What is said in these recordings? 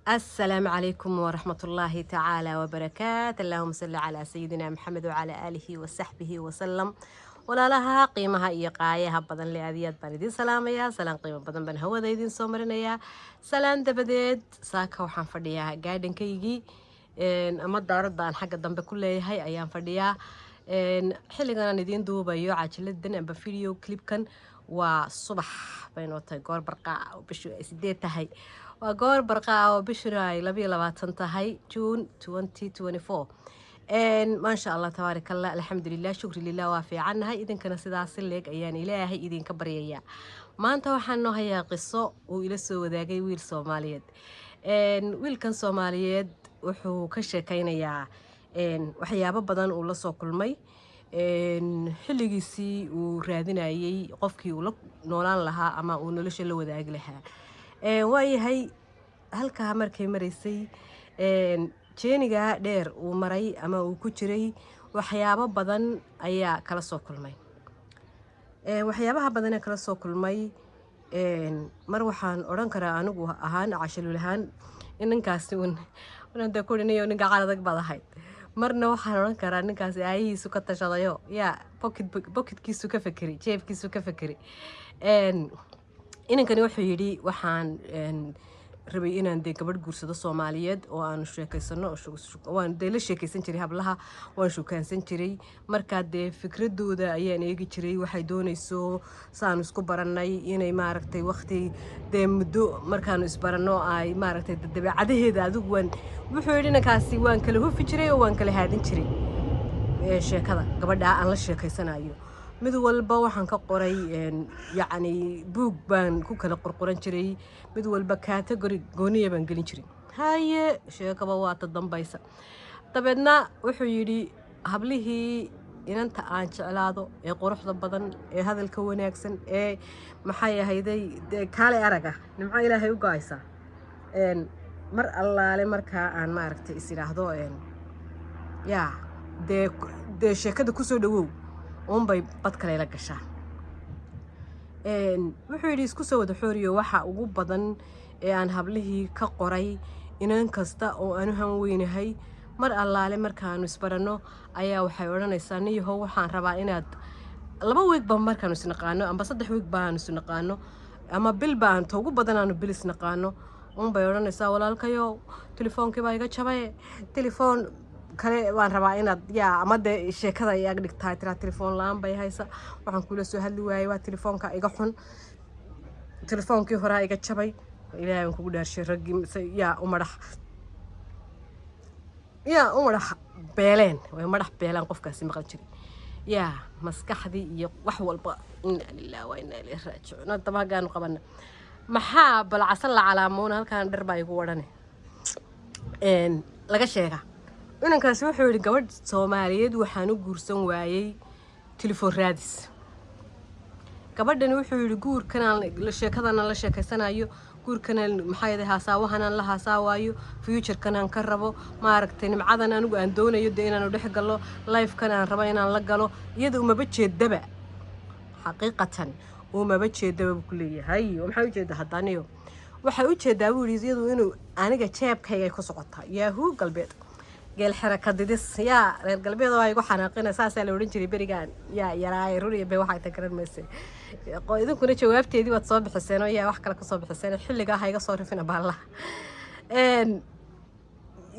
السلام عليكم ورحمة الله تعالى وبركاته. اللهم صل على سيدنا محمد وعلى آله وصحبه وسلم. ولا لها قيمها إيقاعها بدن لأذيات بردين سلام يا سلام قيمة بدن بن هو ذيدين سومرنا يا سلام دبديد ساكا وحن فرديها قاعدين كيجي إن أما داردان حق الدم بكل هاي أيام فرديها إن حلقنا ندين دوبا يو عاجل الدن أم بفيديو كليب كان وصبح بينوتا قور برقاع وبشو سديت هاي وقور برقاع وبشراي لبي لباتن تهي جون 2024 إن ما شاء الله تبارك الله الحمد لله شكر لله وافي عنها إذن كان سيدا سلك أيان إلهي إذن كبريا ما أنت وحنو هيا قصة وإلى سو ذاقي ويل سوماليد إن ويل كان سوماليد وحو كشكينيا إن وحيابا بدن ولا سو كل مي إن حلقيسي ورادينايي قفكي ولا نولان لها أما ونولش اللي وذاق لها واي هاي halka markay maraysay jeeniga dheer uu maray ama uu ku jiray waxyaabo badan ayaa kala soo kulmay waxyaabaha badan ee kala soo kulmay mar waxaan oran karaa anigu ahaan cashalulahan ninkaasi wan da ku dhinayo ninka caladag badahay marna waxaan oran karaa ninkaasi aayihiisu ka tashadayo yaa pocketkiisu ka fakari jeebkiisu ka fakari inankani wuxuu yidhi waxaan rabay inaan dee gabadh guursado Soomaaliyeed oo aan sheekaysano waan dee la sheekaysan jiray hablaha waan shukaansan jiray marka dee fikradooda ayaan eegi jiray waxay doonayso saan isku baranay inay maaragtay waqti dee muddo markaan isbarano ay maaragtay dabeecadaheeda adigu waan wuxuu yidhi ninkaasi waan kala hufi jiray oo waan kala haadin jiray sheekada gabadha aan la sheekaysanayo mid walba waxaan ka qoray yacni buug baan ku kala qorqoran jiray mid walba category gooniya baan gelin jiray haye sheekaba waa ta dambaysa dabeedna wuxuu yidhi hablihii inanta aan jeclaado ee quruxda badan ee hadalka wanaagsan ee maxay ahayday kaale araga nimco ilaahay u go'aysa mar allaale markaa aan maaragtay is yiraahdo yaa dee sheekada ku soo dhawow bay bad kale la gashaan wuxuu yidhi isku soo wada xooriyo waxa ugu badan ee aan hablihii ka qoray inaan kasta oo aanu han weynahay mar allaale markaanu isbarano ayaa waxay odhanaysaa niyahow waxaan rabaa inaad 2 week ba markaanu isnaqaano amba 3 week baanu isnaqaano ama bil baan ugu badan aanu bil isnaqaano bay odhanaysaa walaalkayo telefoonkii baa iga jabay telefoon kale waan rabaa inaad yaa ama de sheekada ay dhigtaa tira telefoon laan bay haysa waxaan kula soo hadli waayay waa telefoonka iga xun telefoonkii hore iga jabay ilaahay aan kugu dhaarshay ragii yaa u madax beeleen way madax beelaan qofkaasi maqal jiray yaa maskaxdii iyo wax walba inna lillahi wa inna ilayhi raaji'uun tabaagaanu qabana maxaa balcasan la calaamoon halkaan dhar baa igu wadane laga sheega inankaasi wuxuu yidhi gabadh Soomaaliyeed waxaan u guursan waayay telefoon raadis gabadhan wuxuu yidhi guurkan la sheekadana la sheekaysanayo guurkan maxay ahayd haasawahan la haasawaayo future-kan aan ka rabo maaragtay nimcadan anigu aan doonayo inaan u dhex galo life-kan aan rabo inaan la galo iyada uma bajeedaba xaqiiqatan uma bajeedaba ku leeyahay maxay u jeedaa hadaniyo waxay u jeedaa iyadu inuu aniga jeebkayga ku socotaa yahoo galbeed geel xarakadidis yaa reer galbeed oo ay ugu xanaaqinaysaa saasay la oran jiray berigaan yaa yaraay ruriye bay waxay tagaran meesay idinkuna jawaabteedii waad soo bixiseen oo yaa wax kale ka soo bixiseen xilliga ha iga soo rifina baalla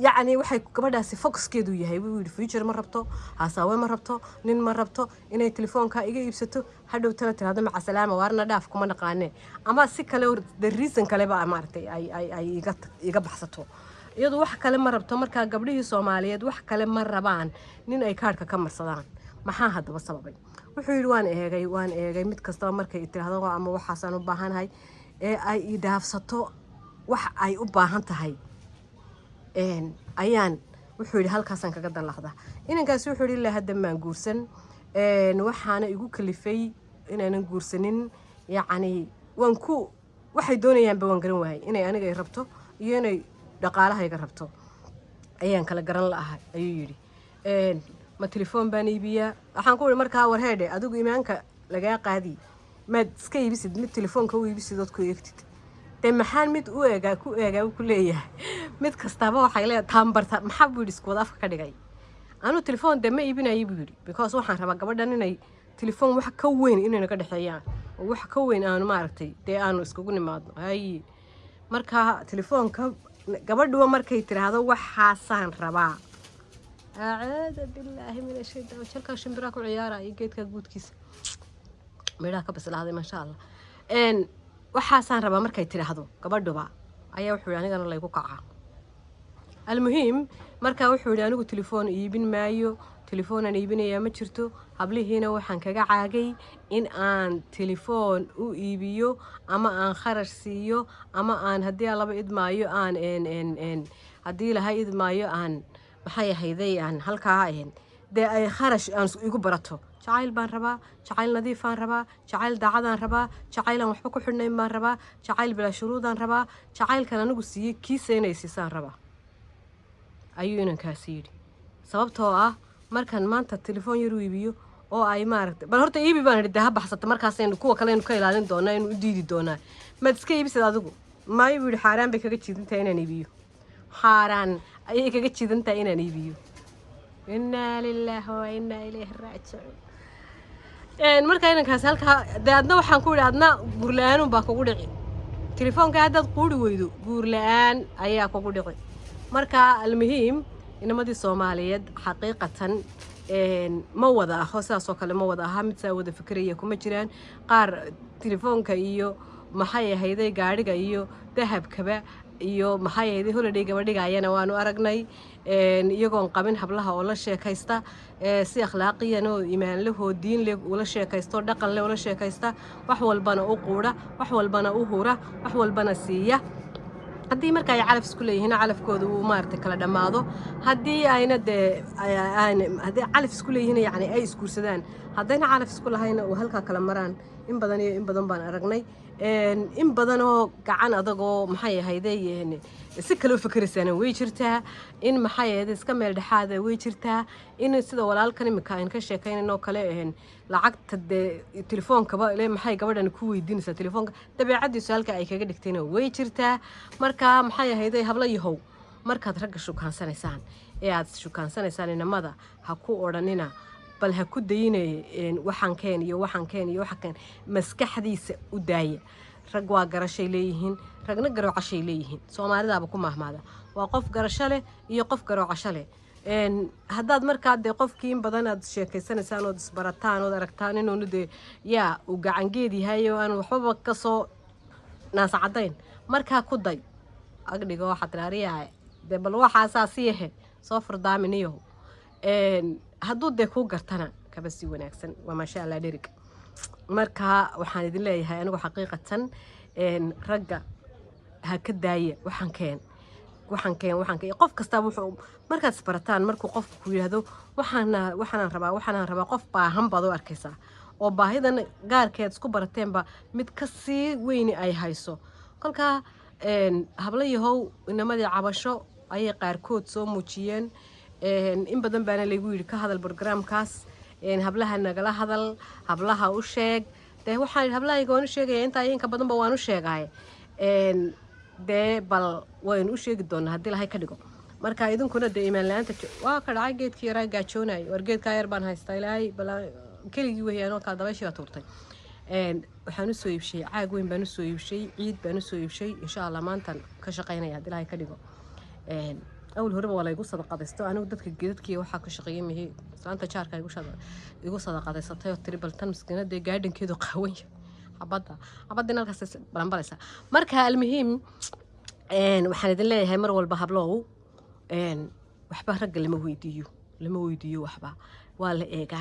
يعني waxay gabadhaasi focuskeedu yahay wuu yiri future ma rabto haasawe ma rabto nin ma rabto inay telefoonka iga iibsato hadhow tala tiraado ma salaama warna dhaaf kuma naqaane ama si kale the reason kale ba maartay ay iga baxsato iyadu wax kale ma rabto marka gabdhihii Soomaaliyeed wax kale ma rabaan nin ay kaarka ka marsadaan maxaa hadaba sababay wuxuu yiri waan eegay mid kasta markay tiraado ama waxaasan u baahanahay ee ay idaafsato wax ay u baahan tahay ayaan wuxuu yiri halkaasaan kaga dalaqda inankaas wuxuu yiri ilaa hadda maan guursan waxaana igu kalifay inaanan guursanin yacni waan ku waxay doonayaan ba waan garan waayay inay aniga ay rabto iyo inay dhaqaalahayga rabto ayaan kala garan la'ahay ayuu yiri ma telefoon baan iibiyaa waxaan ku wiri markaa war heede adigu iimaanka laga qaadi ma iska iibisid mid telefoonka u iibisid dadku eegtid maxaan mid u eega ku leeyahay mid kastaba waxay leedahay taambarta maxaa buu yidhi isku wada afka ka dhigay anuu telefoon dee ma iibinayo buu yidhi because waxaan rabaa gabadhan inay telefoon wax ka weyn inay naga dhexeeyaan oo wax ka weyn aanu maaragtay dee aanu iskugu nimaadno haye marka telefoonka gabadhuba markay tiraahdo waxaasaan rabaa acaada billaahi min ashaytaan jalkaa shimbiraa ku ciyaaraya geedka guudkiisa midhaha ka bislaaday maasha allah waxaasaan rabaa markay tiraahdo gabadhuba ayaa wuxuu yidhi anigana laygu kacaa almuhiim markaa wuxuu yidhi anigu telefoon iibin maayo telefoonaan iibinayaa ma jirto hablihiina waxaan kaga caagay in aan telefoon u iibiyo ama aan kharash siiyo ama aan haddii aan laba idmaayo aan haddii lahay idmaayo aan maxay ahayday aan halkaa dee ay kharash aan igu barato jacayl baan rabaa jacayl nadiifaan rabaa jacayl daacadaan rabaa jacaylaan waxba ku xidhnayn baan rabaa jacayl bilaa shuruudaan rabaa jacaylkan anigu siiyey kiisa inay siisaan rabaa ayuu inankaasi yidhi sababtoo ah markaan maanta telefoon yar u iibiyo oo ay maaragtay bal horta iibi baan idhi dee ha baxsata markaasaynu kuwa kale aynu ka ilaalin doonaa aynu u diidi doonaa maad iska iibisad adigu maayo buu yidhi xaaraan bay kaga jiidantahay inaan iibiyo xaaraan ayay kaga jiidantahay inaan iibiyo innaa lilaahi wa innaa ilayhi raajicuun markaa inankaasi halkaa dee adna waxaan ku yidhi adna guurla-aanun baa kugu dhici telefoonka haddaad quuri weydo guurla-aan ayaa kugu dhici marka almuhiim inamadii Soomaaliyeed xaqiiqatan ma wada aho sidaasoo kale ma wada aha mid saa wada fikraya kuma jiraan qaar telefoonka iyo maxay ahayday gaadhiga iyo dahabkaba iyo maxay ahayday holiday gabadhigayana waanu aragnay iyagoon qabin hablaha oo la sheekaysta si akhlaaqiyan oo iimaan leh oo diin leh ula sheekaysto dhaqan leh ula sheekaysta wax walbana u quudha wax walbana u hura wax walbana siiya haddii marka ay calaf isku leeyihiin calafkooda uu maartay kala dhamaado haddii ayna dee haddii calaf isku leeyihiin yacni ay isguursadaan haddayna calaf isku lahayna uu halkaa kala maraan in badan iyo in badan baan aragnay in badan oo gacan adagoo maxay ahayday si kale u fikiraysaana way jirtaa in maxay ahayday iska meel dhexaada way jirtaa in sida walaalkan imika aan ka sheekaynayno kale lacagta dee telefoonkaba ile maxay gabadhan ku weydiinaysaa telefoonka dabeecadiisu halka ay kaga dhigtayna way jirtaa marka maxay ahayday habla yahow markaad ragga shukaansanaysaan ee aad shukaansanaysaan inamada ha ku odhanina bal ha ku dayinay waxaan keen iyo waxaan keen iyo waxaan keen maskaxdiisa u daaya rag waa garashay leeyihiin ragna garoocashay leeyihiin Soomaalidaaba ku mahmaada waa qof garasho leh iyo qof garoocasho leh haddaad markaa dee qofkii in badan aad sheekaysanaysaan ood isbarataan ood aragtaan inuunu dee yaa uu gacangeed yahay oo aan waxbaba ka soo naasacadayn markaa ku day agdhiga waxaad tiraariyaa dee bal waxaasaa sii ahe soo furdaaminayo hadduu dee kuu gartana kaba sii wanaagsan waa maasha allah dherig markaa waxaan idin leeyahay anigu xaqiiqatan ragga ha ka daaya waxaan keen qof kasta wuxuu markaad isbarataan markuu qofku ku yiraahdo waxaan rabaa qof baahan baad u arkaysaa oo baahidan gaarkeed isku barateenba mid ka sii weyni ay hayso kolkaa habla yahow inamadii cabasho ayay qaarkood soo muujiyeen in badan baana lagu yiri ka hadal barnaamijkaas hablaha nagala hadal hablaha u sheeg dee waxaan hablaha go'aan u sheegaya inta ayinka badanba waan u sheegay dee bal waan u sheegi doonaa haddii lahay ka dhigo marka idinkuna dee iimaan la'aanta waa ka dhacay geedkii yaraa gaajoonay war geedka yar baan haystaa ilaahay bal keligii weeyaan oo ka dabayshiga tuurtay waxaan u soo iibshay caag weyn baan u soo iibshay ciid baan u soo iibshay insha Allah maanta ka shaqeynaya haddii lahay ka dhigo أول هربا ولا يقول صدقة دستو أنا ودتك جدتك وحاك شقية مهي سانتا شاركة يقول صدقة دستو التريبل تنمسكنا دي قاعدين كده قوي عبدنا القصص بلانبالسا مركها المهم وحنا دلنا هاي مرة والبهبلو وحبه رجل لما ويديو وحبه ولا إيجا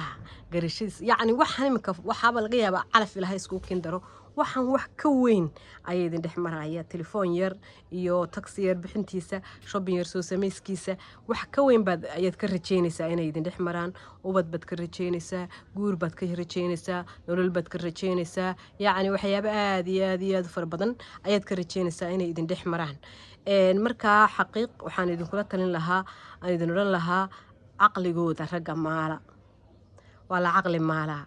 قريشيس يعني وحنا وحاب الغيابة على في الهاي سكول كندرو waxaan wax ka weyn ayay idin dhex maraya telefoon yar iyo taxi yar bixintiisa shopping yar soo samayskiisa wax ka weyn baad ayaad ka rajeynaysaa inay idin dhex maraan ubad baad ka rajeynaysaa guur baad ka rajeynaysaa nolol baad ka rajeynaysaa yacni waxyaabo aad iyo aad fara badan ayaad ka rajeynaysaa inay idin dhex maraan markaa xaqiiq waxaan idinkula talin lahaa aan idin odhan lahaa caqligooda ragga maala waa la caqli maalaa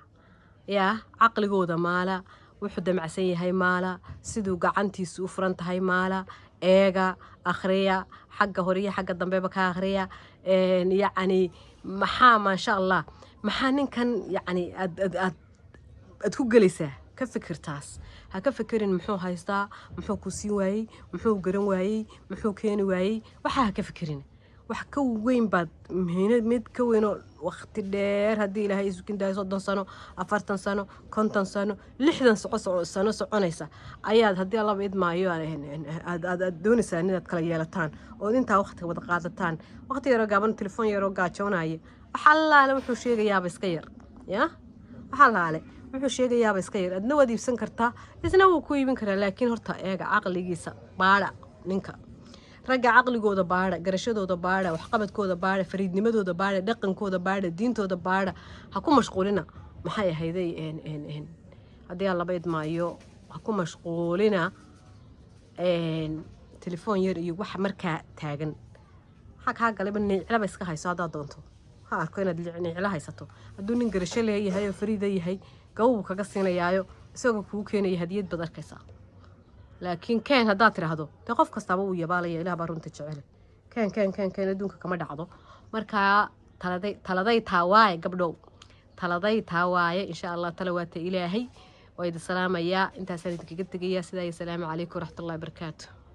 yaa caqligooda maala wuxuu damacsan yahay maala siduu gacantiisu u furan tahay maala eega akhriya xagga hore iyo xagga dambeba ka akhriya yacni maxaa maasha allah maxaa ninkan yacni aad ku gelaysaa ka fikirtaas ha ka fikirin muxuu haystaa muxuu ku siin waayey muxuu garan waayey muxuu keeni waayey waxaa ha ka fikirin wax ka weyn baad mid ka weynoo waqti dheer haddii ilaahay isukin daayo 30 sano 40 sano 50 sano 60 sano soconaysa ayaad haddii allaba idmaayo aad doonaysaa inaad kala yeelataan oo intaa waqti wada qaadataan waqti yaroo gaaban telefoon yaroo gaajoonaya waxa allaale wuxuu sheegayaaba iska yar ya waxa allaale wuxuu sheegayaaba iska yar adna waad iibsan kartaa isna wuu ku iibin karaa laakiin horta eega caqligiisa baadha ninka ragga caqligooda baadha garashadooda baadha waxqabadkooda baadha fariidnimadooda baadha dhaqankooda baadha diintooda baadha ha ku mashquulina maxay ahayday haddii aan laba idmaayo ha ku mashquulina telefoon yar iyo wax markaa taagan xag haa galaba niclaba iska hayso haddaad doonto ha arko inaad nicla haysato hadduu nin garasho leeyahay oo fariida yahay gawbu kaga siinayaayo isagoo kugu keenaya hadiyad baad arkaysaa laakiin keen haddaad tiraahdo dee qof kastaba wuu yabaalaya ilaah baa runta jecele keen adduunka kama dhacdo markaa taladay taawaaye gabdhow taladay taawaaye insha allah talawaata ilaahay waa idin salaamayaa intaasaan idinkaga tegayaa sidaa iyo salaamu calaykum waraxmatullahi wabarakaatu